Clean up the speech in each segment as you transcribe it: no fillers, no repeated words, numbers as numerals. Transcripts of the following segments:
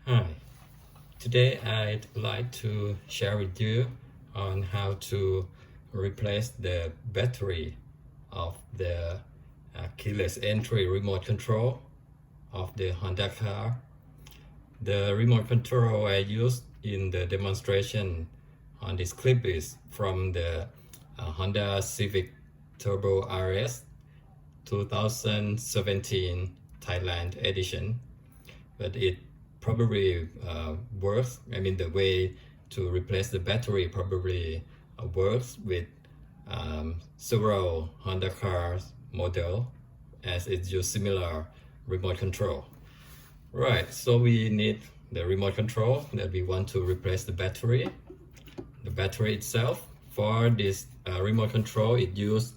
Hi, today I'd like to share with you on how to replace the battery of the keyless entry remote control of the Honda car. The remote control I used in the demonstration on this clip is from the Honda Civic Turbo RS 2017 Thailand edition, but it probably works. I mean, the way to replace the battery probably works with several Honda cars model, as it uses similar remote control. Right, so we need the remote control that we want to replace the battery itself. For this remote control, it used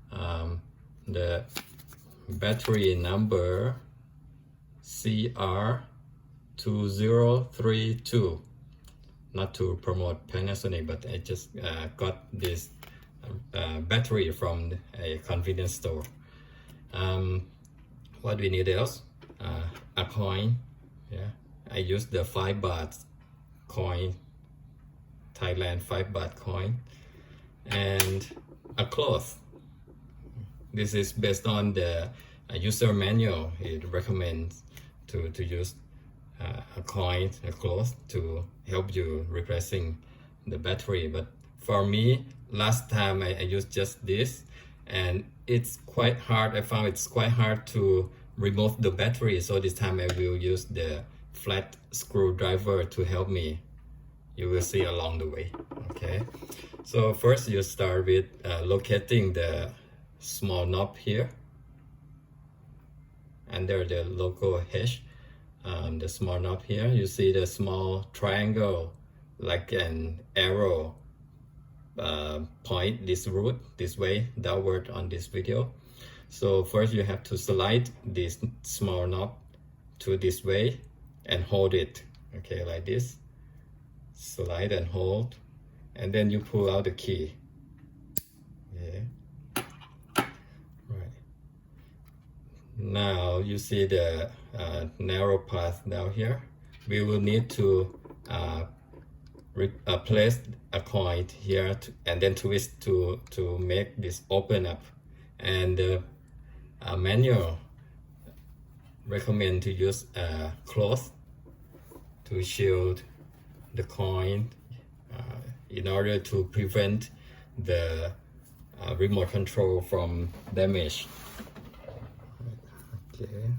the battery number CR2032. Not to promote Panasonic, but I just got this battery from a convenience store. What we need else? A coin. Yeah, I used the 5 baht coin, Thailand 5 baht coin, and a cloth. This is based on the user manual. It recommends to use a coin, a cloth, to help you replacing the battery. But for me, last time I used just this, and it's quite hard. I found it's quite hard to remove the battery, so this time I will use the flat screwdriver to help me. You will see along the way. Okay, so first you start with locating the small knob here under the logo H. The small knob here, you see the small triangle like an arrow point this route this way downward on this video. So first you have to slide this small knob to this way and hold it, okay, like this. Slide and hold, and then you pull out the key. Yeah. Right. Now you see the narrow path down here. We will need to place a coin here and then twist to make this open up. And the manual recommend to use a cloth to shield the coin in order to prevent the remote control from damage. Okay.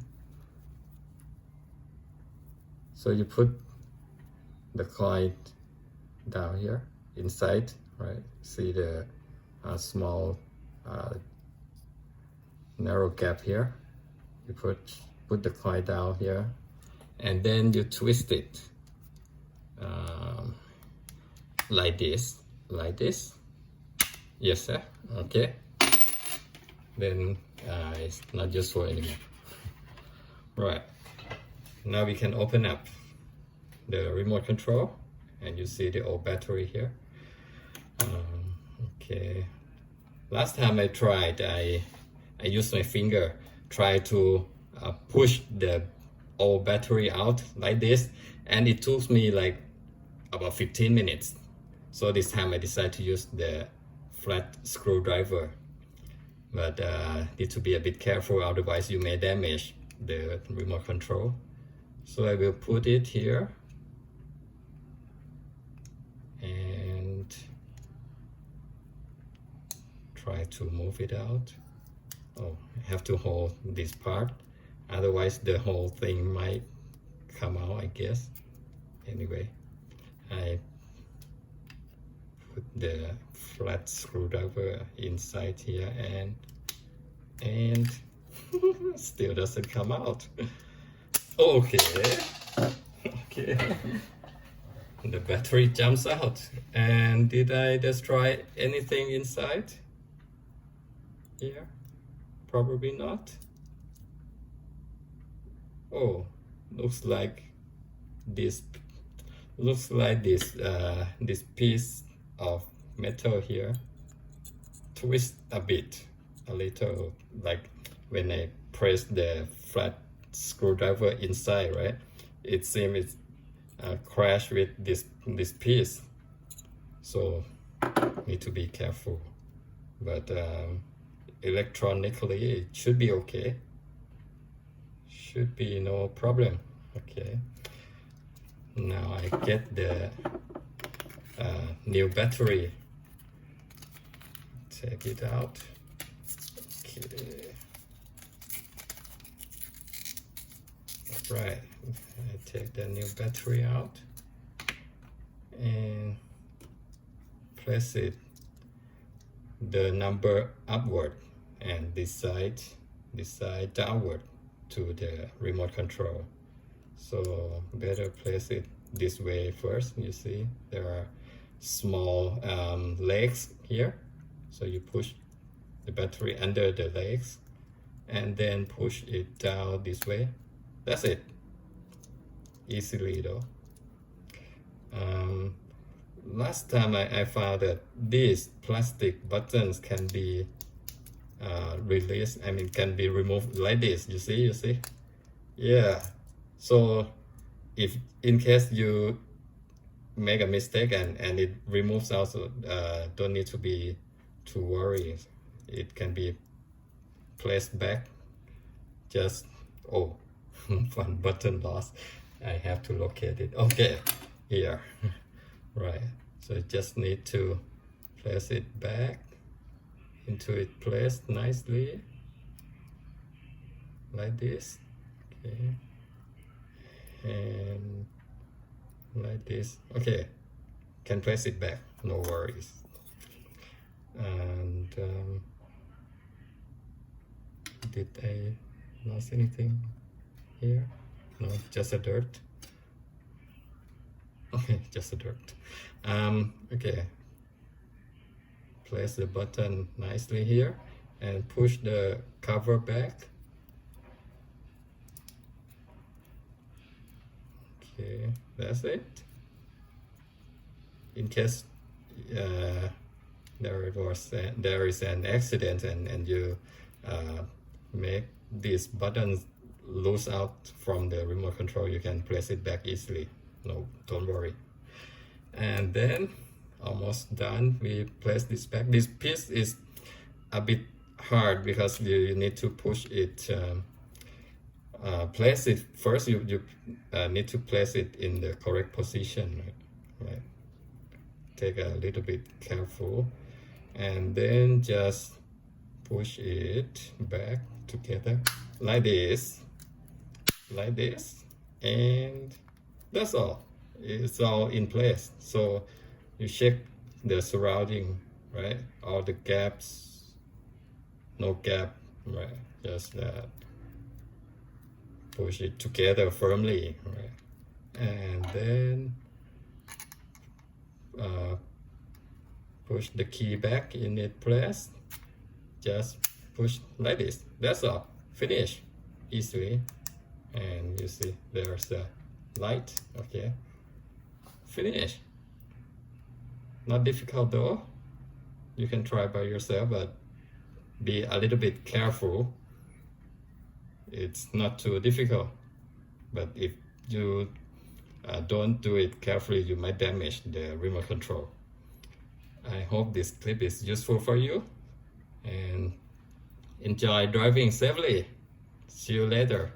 So you put the coin down here inside, right? See the small narrow gap here. You put the coin down here, and then you twist it like this, Yes, sir. Okay. Then it's not useful anymore. Right. Now we can open up the remote control, and you see the old battery here. Okay. Last time I tried, I used my finger, try to push the old battery out like this, and it took me like about 15 minutes. So this time I decided to use the flat screwdriver, but need to be a bit careful, otherwise you may damage the remote control. So I will put it here and try to move it out. Oh, I have to hold this part, otherwise the whole thing might come out, I guess. Anyway, I put the flat screwdriver inside here, and still doesn't come out. Okay. The battery jumps out. And did I destroy anything inside here? Probably not. Oh, looks like this this piece of metal here twist a little, like when I press the flat screwdriver inside, right? It seems crash with this piece, so need to be careful. But electronically it should be okay, should be no problem. Okay, now I get the new battery, take it out. Okay, right, I take the new battery out and place it the number upward and this side downward to the remote control. So better place it this way first. You see there are small legs here, so you push the battery under the legs and then push it down this way. That's it, easily though. Last time I found that these plastic buttons can be released, I mean can be removed like this. You see? Yeah, so if in case you make a mistake and it removes also, don't need to be too worried. It can be placed back. Just, oh, one button lost. I have to locate it. Okay, here. Right, so just need to place it back into its place nicely, like this. Okay, and like this. Okay, can place it back, no worries. And did I lose anything here? No, just a dirt. Okay, just a dirt. Okay, place the button nicely here and push the cover back. Okay, that's it. In case there is an accident and you make these buttons loose out from the remote control, you can place it back easily. No, don't worry. And then almost done. We place this back. This piece is a bit hard because you need to push it, place it first. You need to place it in the correct position, right? Take a little bit careful, and then just push it back together like this, and that's all. It's all in place. So you check the surrounding, right? All the gaps, no gap, right? Just push it together firmly, right? And then push the key back in its place. Just push like this. That's all. Finish easily. And you see there's a light. Okay, finish. Not difficult though. You can try by yourself, but be a little bit careful. It's not too difficult, but if you don't do it carefully, you might damage the remote control. I hope this clip is useful for you, and enjoy driving safely. See you later.